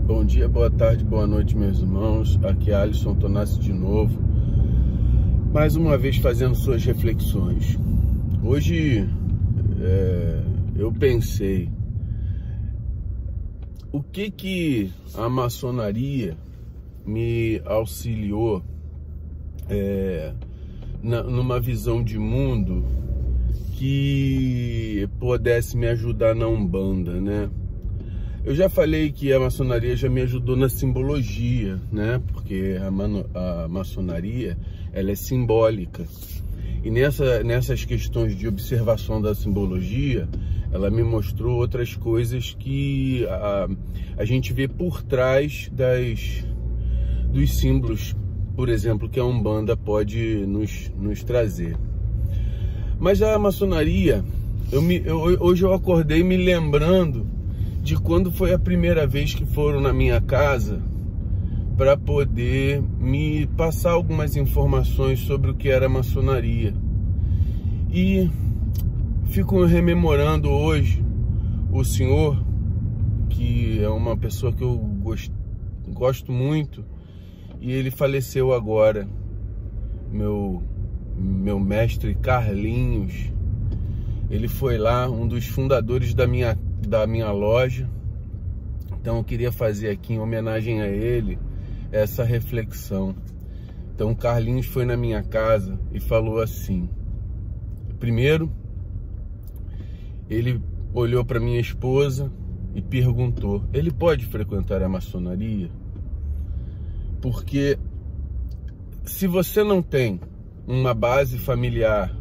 Bom dia, boa tarde, boa noite, meus irmãos. Aqui é Alisson Tonassi de novo, mais uma vez fazendo suas reflexões. Hoje eu pensei, o que a maçonaria me auxiliou numa visão de mundo que pudesse me ajudar na Umbanda, né? Eu já falei que a maçonaria já me ajudou na simbologia, né? Porque a maçonaria, ela é simbólica. E nessas questões de observação da simbologia, ela me mostrou outras coisas que a gente vê por trás dos símbolos, por exemplo, que a Umbanda pode nos trazer. Mas a maçonaria, hoje eu acordei me lembrando de quando foi a primeira vez que foram na minha casa para poder me passar algumas informações sobre o que era a maçonaria. E fico rememorando hoje o senhor, que é uma pessoa que eu gosto muito, e ele faleceu agora, meu mestre Carlinhos. Ele foi lá, um dos fundadores da minha loja. Então eu queria fazer aqui em homenagem a ele essa reflexão. Então o Carlinhos foi na minha casa e falou assim: primeiro, ele olhou para minha esposa e perguntou: ele pode frequentar a maçonaria? Porque se você não tem uma base familiar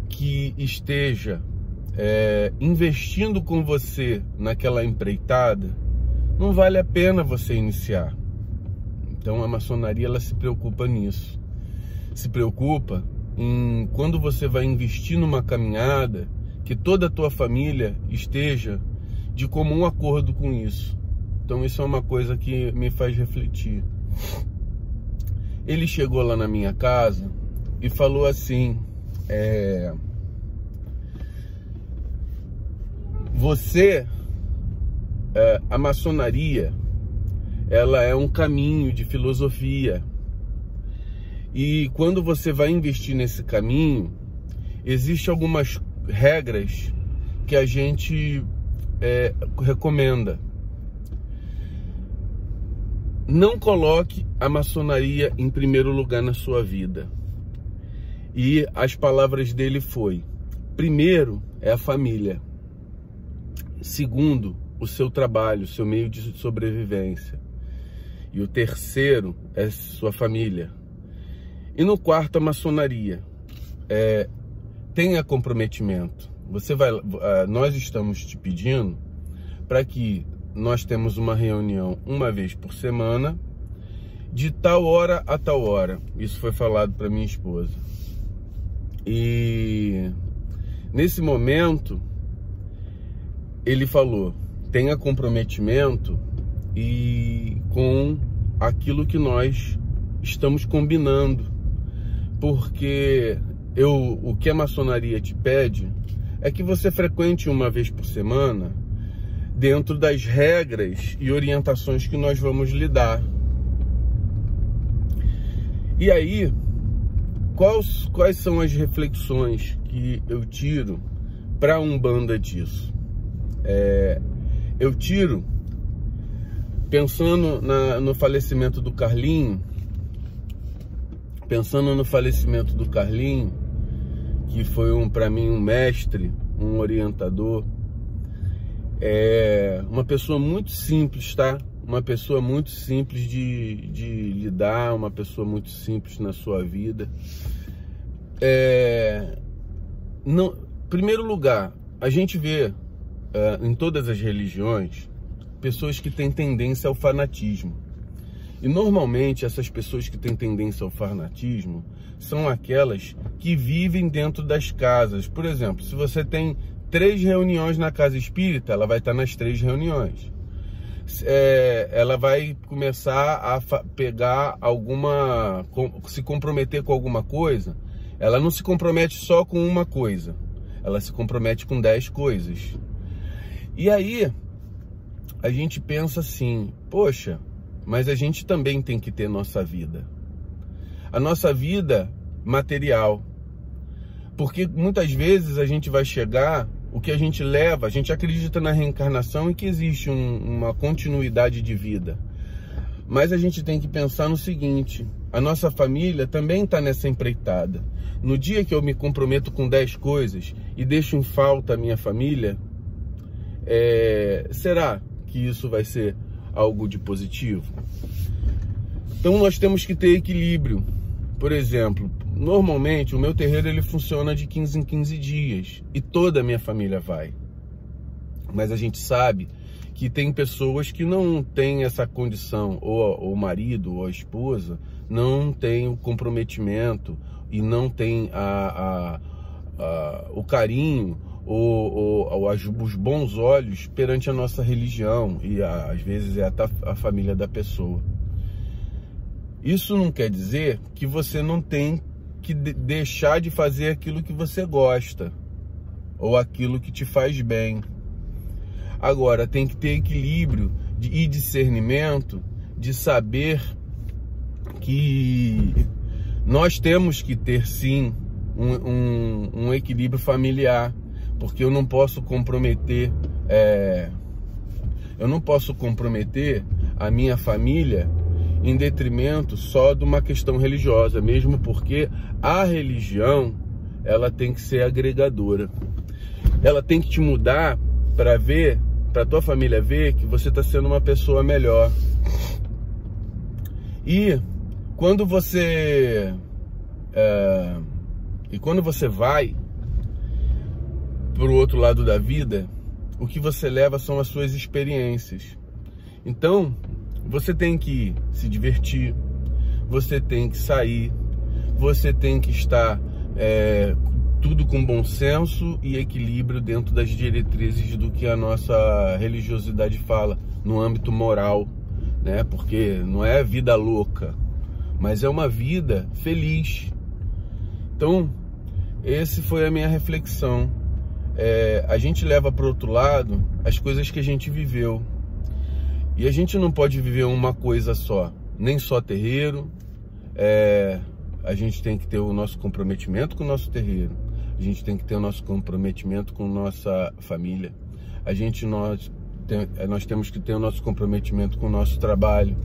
que esteja investindo com você naquela empreitada, não vale a pena você iniciar. Então a maçonaria, ela se preocupa nisso. Se preocupa em, quando você vai investir numa caminhada, que toda a tua família esteja de comum acordo com isso. Então isso é uma coisa que me faz refletir. Ele chegou lá na minha casa e falou assim: a maçonaria, ela é um caminho de filosofia, e quando você vai investir nesse caminho, existem algumas regras que a gente recomenda. Não coloque a maçonaria em primeiro lugar na sua vida. E as palavras dele foi: primeiro é a família, segundo, o seu trabalho, o seu meio de sobrevivência, e o terceiro é sua família. E no quarto, a maçonaria. Tenha comprometimento. Nós estamos te pedindo para que nós temos uma reunião uma vez por semana, de tal hora a tal hora. Isso foi falado para minha esposa. E nesse momento ele falou: tenha comprometimento e com aquilo que nós estamos combinando, porque o que a maçonaria te pede é que você frequente uma vez por semana, dentro das regras e orientações que nós vamos lhe dar. E aí, quais são as reflexões que eu tiro para a Umbanda disso? Eu tiro, pensando no falecimento do Carlinho, que foi para mim um mestre, um orientador, uma pessoa muito simples, tá? Uma pessoa muito simples de lidar, uma pessoa muito simples na sua vida. Em primeiro lugar, a gente vê em todas as religiões pessoas que têm tendência ao fanatismo. E normalmente essas pessoas que têm tendência ao fanatismo são aquelas que vivem dentro das casas. Por exemplo, se você tem 3 reuniões na casa espírita, ela vai estar nas 3 reuniões. Ela vai começar a pegar se comprometer com alguma coisa. Ela não se compromete só com uma coisa, ela se compromete com 10 coisas. E aí, a gente pensa assim, poxa, mas a gente também tem que ter nossa vida. A nossa vida material. Porque muitas vezes a gente vai chegar, o que a gente leva, a gente acredita na reencarnação e que existe uma continuidade de vida. Mas a gente tem que pensar no seguinte, a nossa família também está nessa empreitada. No dia que eu me comprometo com 10 coisas e deixo em falta a minha família, será que isso vai ser algo de positivo? Então nós temos que ter equilíbrio. Por exemplo, normalmente o meu terreiro ele funciona de 15 em 15 dias e toda a minha família vai. Mas a gente sabe que tem pessoas que não têm essa condição, ou o marido ou a esposa não tem o comprometimento e não tem o carinho ou os bons olhos perante a nossa religião e às vezes é até a família da pessoa. Isso não quer dizer que você não tem que deixar de fazer aquilo que você gosta ou aquilo que te faz bem. Agora, tem que ter equilíbrio e discernimento de saber que nós temos que ter sim um equilíbrio familiar, porque eu não posso comprometer a minha família em detrimento só de uma questão religiosa, mesmo porque a religião ela tem que ser agregadora. Ela tem que te mudar para tua família ver que você está sendo uma pessoa melhor. E quando você vai para o outro lado da vida, o que você leva são as suas experiências. Então você tem que se divertir, você tem que sair, você tem que estar tudo com bom senso e equilíbrio dentro das diretrizes do que a nossa religiosidade fala, no âmbito moral, né? Porque não é vida louca, mas é uma vida feliz. Então, essa foi a minha reflexão. A gente leva para o outro lado as coisas que a gente viveu. E a gente não pode viver uma coisa só, nem só terreiro. A gente tem que ter o nosso comprometimento com o nosso terreiro. A gente tem que ter o nosso comprometimento com nossa família. Nós temos que ter o nosso comprometimento com o nosso trabalho.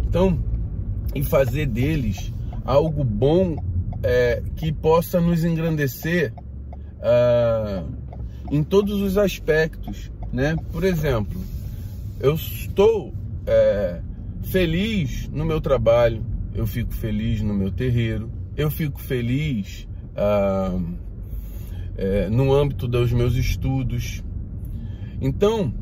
Então, e fazer deles algo bom que possa nos engrandecer em todos os aspectos, né? Por exemplo, eu estou feliz no meu trabalho, eu fico feliz no meu terreiro, eu fico feliz no âmbito dos meus estudos. Então,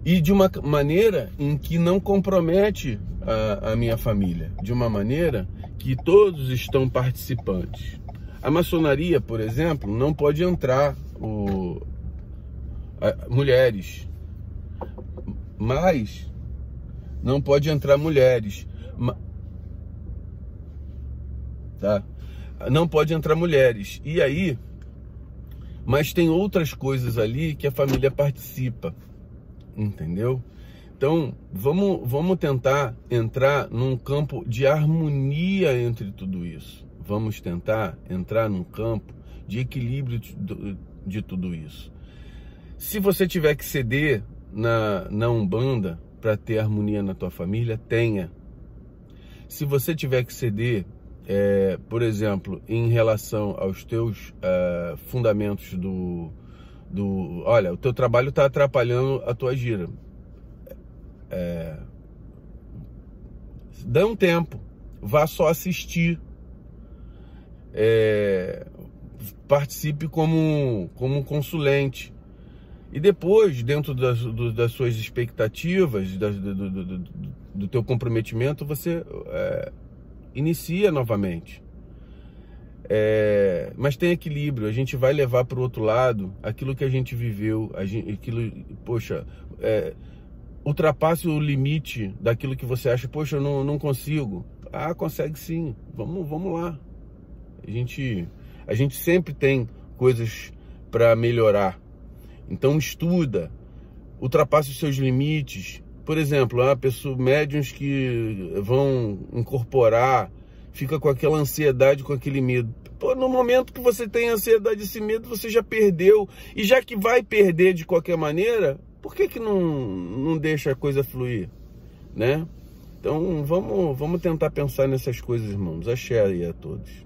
e de uma maneira em que não compromete a minha família, de uma maneira que todos estão participantes. A maçonaria, por exemplo, não pode entrar mulheres, mas não pode entrar mulheres, tá? Não pode entrar mulheres. E aí, mas tem outras coisas ali que a família participa, entendeu? Então, vamos tentar entrar num campo de harmonia entre tudo isso. Vamos tentar entrar num campo de equilíbrio de tudo isso. Se você tiver que ceder na Umbanda para ter harmonia na tua família, tenha. Se você tiver que ceder, por exemplo, em relação aos teus fundamentos olha, o teu trabalho está atrapalhando a tua gira. Dá um tempo, vá só assistir. Participe como consulente. E depois, dentro das suas expectativas, do teu comprometimento, você inicia novamente. Mas tem equilíbrio. A gente vai levar para o outro lado aquilo que a gente viveu. Ultrapasse o limite daquilo que você acha. Poxa, eu não consigo. Consegue sim. Vamos lá. A gente sempre tem coisas para melhorar. Então estuda. ultrapasse os seus limites. Por exemplo, médiuns que vão incorporar, fica com aquela ansiedade, com aquele medo. Pô, no momento que você tem ansiedade e esse medo, você já perdeu. E já que vai perder de qualquer maneira, por que não deixa a coisa fluir, né? Então, vamos tentar pensar nessas coisas, irmãos. Axé aí a todos.